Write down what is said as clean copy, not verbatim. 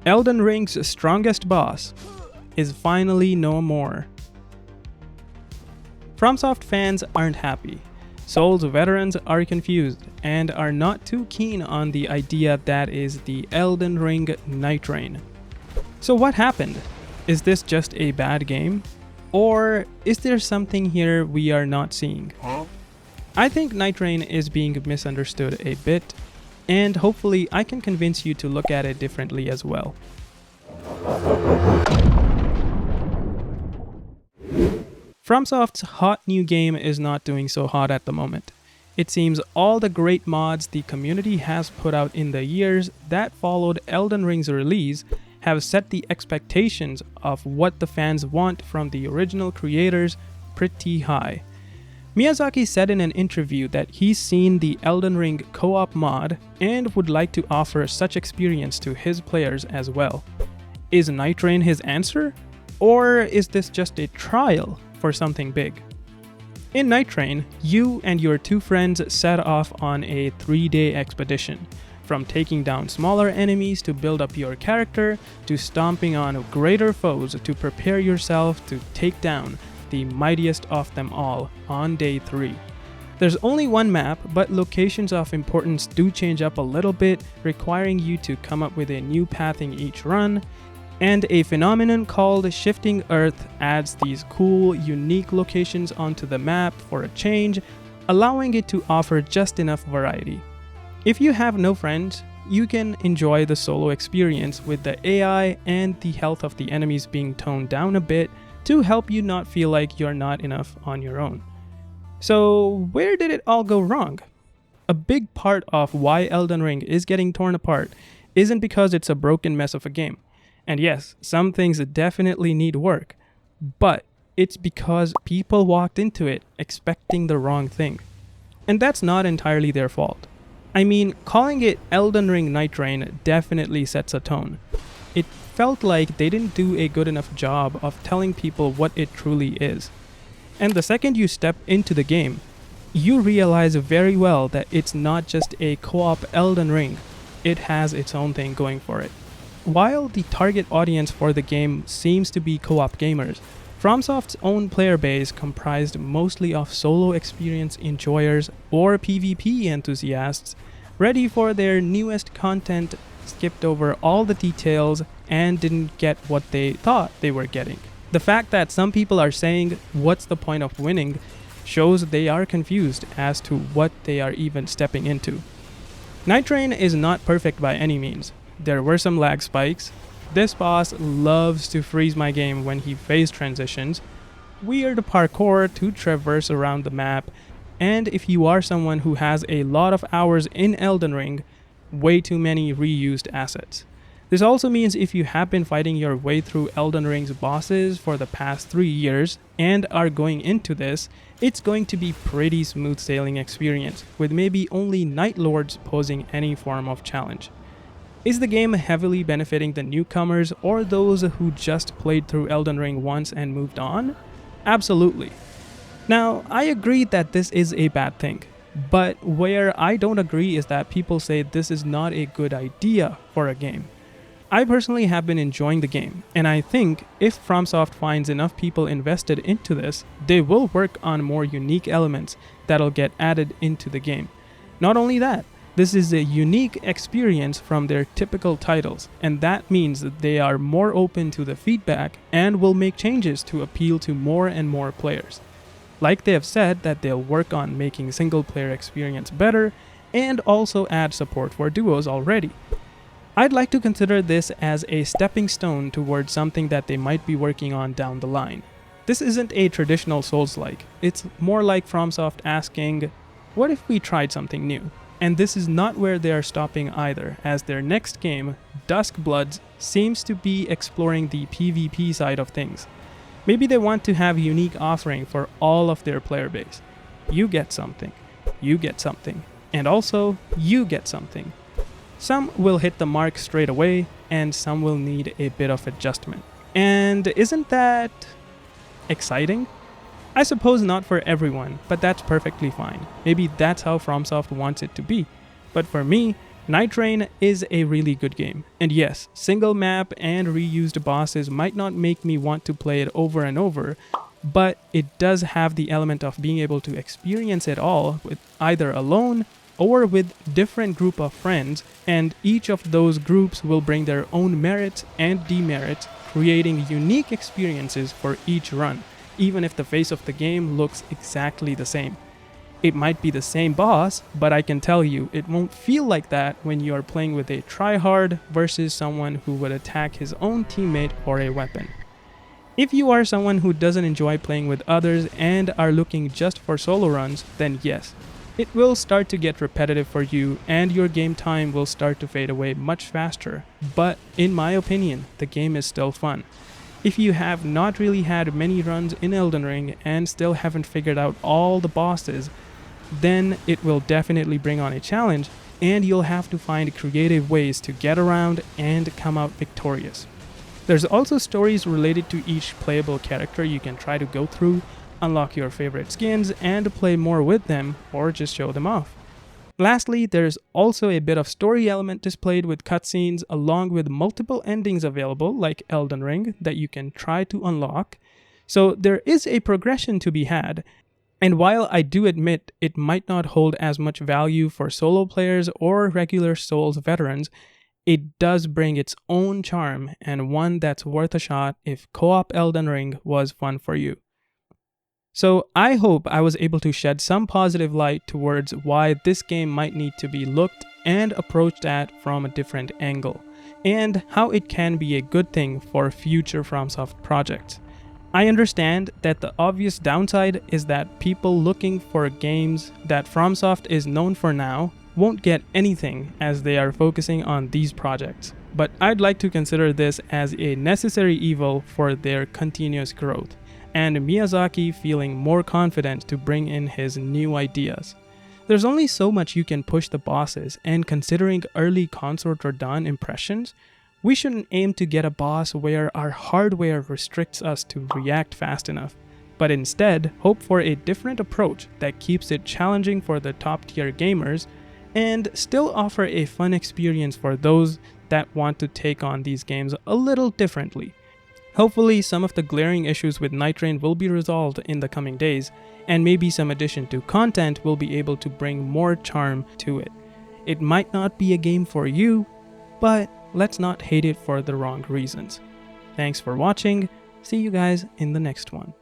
Elden Ring's strongest boss is finally no more. FromSoft fans aren't happy. Souls veterans are confused and are not too keen on the idea that is the Elden Ring NightReign. So what happened? Is this just a bad game? Or is there something here we are not seeing? I think NightReign is being misunderstood a bit, and hopefully I can convince you to look at it differently as well. FromSoft's hot new game is not doing so hot at the moment. It seems all the great mods the community has put out in the years that followed Elden Ring's release have set the expectations of what the fans want from the original creators pretty high. Miyazaki said in an interview that he's seen the Elden Ring co-op mod and would like to offer such experience to his players as well. Is NightReign his answer? Or is this just a trial for something big? In NightReign, you and your two friends set off on a 3-day expedition, from taking down smaller enemies to build up your character, to stomping on greater foes to prepare yourself to take down the mightiest of them all on day 3. There's only one map, but locations of importance do change up a little bit, requiring you to come up with a new path in each run, and a phenomenon called Shifting Earth adds these cool, unique locations onto the map for a change, allowing it to offer just enough variety. If you have no friends, you can enjoy the solo experience with the AI and the health of the enemies being toned down a bit to help you not feel like you're not enough on your own. So where did it all go wrong? A big part of why Elden Ring is getting torn apart isn't because it's a broken mess of a game. And yes, some things definitely need work, but it's because people walked into it expecting the wrong thing. And that's not entirely their fault. I mean, calling it Elden Ring NightReign definitely sets a tone. It felt like they didn't do a good enough job of telling people what it truly is. And the second you step into the game, you realize very well that it's not just a co-op Elden Ring, it has its own thing going for it. While the target audience for the game seems to be co-op gamers, FromSoft's own player base comprised mostly of solo experience enjoyers or PvP enthusiasts ready for their newest content, skipped over all the details and didn't get what they thought they were getting. The fact that some people are saying, "What's the point of winning?" shows they are confused as to what they are even stepping into. NightReign is not perfect by any means. There were some lag spikes. This boss loves to freeze my game when he phase transitions, weird parkour to traverse around the map, and if you are someone who has a lot of hours in Elden Ring, way too many reused assets. This also means if you have been fighting your way through Elden Ring's bosses for the past 3 years and are going into this, it's going to be pretty smooth sailing experience, with maybe only Night Lords posing any form of challenge. Is the game heavily benefiting the newcomers or those who just played through Elden Ring once and moved on? Absolutely. Now, I agree that this is a bad thing, but where I don't agree is that people say this is not a good idea for a game. I personally have been enjoying the game, and I think if FromSoft finds enough people invested into this, they will work on more unique elements that'll get added into the game. Not only that, this is a unique experience from their typical titles, and that means that they are more open to the feedback and will make changes to appeal to more and more players. Like they have said that they'll work on making single-player experience better and also add support for duos already. I'd like to consider this as a stepping stone towards something that they might be working on down the line. This isn't a traditional Soulslike, it's more like FromSoft asking, what if we tried something new? And this is not where they are stopping either, as their next game, Duskbloods, seems to be exploring the PvP side of things. Maybe they want to have a unique offering for all of their player base. You get something, you get something, and also you get something. Some will hit the mark straight away, and some will need a bit of adjustment. And isn't that exciting? I suppose not for everyone, but that's perfectly fine. Maybe that's how FromSoft wants it to be. But for me, NightReign is a really good game, and yes, single map and reused bosses might not make me want to play it over and over, but it does have the element of being able to experience it all with either alone or with different group of friends, and each of those groups will bring their own merits and demerits, creating unique experiences for each run, even if the face of the game looks exactly the same. It might be the same boss, but I can tell you, it won't feel like that when you are playing with a tryhard versus someone who would attack his own teammate for a weapon. If you are someone who doesn't enjoy playing with others and are looking just for solo runs, then yes, it will start to get repetitive for you and your game time will start to fade away much faster, but in my opinion, the game is still fun. If you have not really had many runs in Elden Ring and still haven't figured out all the bosses, then it will definitely bring on a challenge and you'll have to find creative ways to get around and come out victorious. There's also stories related to each playable character you can try to go through, unlock your favorite skins and play more with them or just show them off. Lastly, there's also a bit of story element displayed with cutscenes along with multiple endings available like Elden Ring that you can try to unlock. So there is a progression to be had. And while I do admit it might not hold as much value for solo players or regular Souls veterans, it does bring its own charm and one that's worth a shot if co-op Elden Ring was fun for you. So I hope I was able to shed some positive light towards why this game might need to be looked and approached at from a different angle, and how it can be a good thing for future FromSoft projects. I understand that the obvious downside is that people looking for games that FromSoft is known for now won't get anything as they are focusing on these projects, but I'd like to consider this as a necessary evil for their continuous growth, and Miyazaki feeling more confident to bring in his new ideas. There's only so much you can push the bosses, and considering early Consort Radahn impressions, we shouldn't aim to get a boss where our hardware restricts us to react fast enough, but instead hope for a different approach that keeps it challenging for the top tier gamers and still offer a fun experience for those that want to take on these games a little differently. Hopefully some of the glaring issues with NightReign will be resolved in the coming days, and maybe some addition to content will be able to bring more charm to it. It might not be a game for you, but let's not hate it for the wrong reasons. Thanks for watching. See you guys in the next one.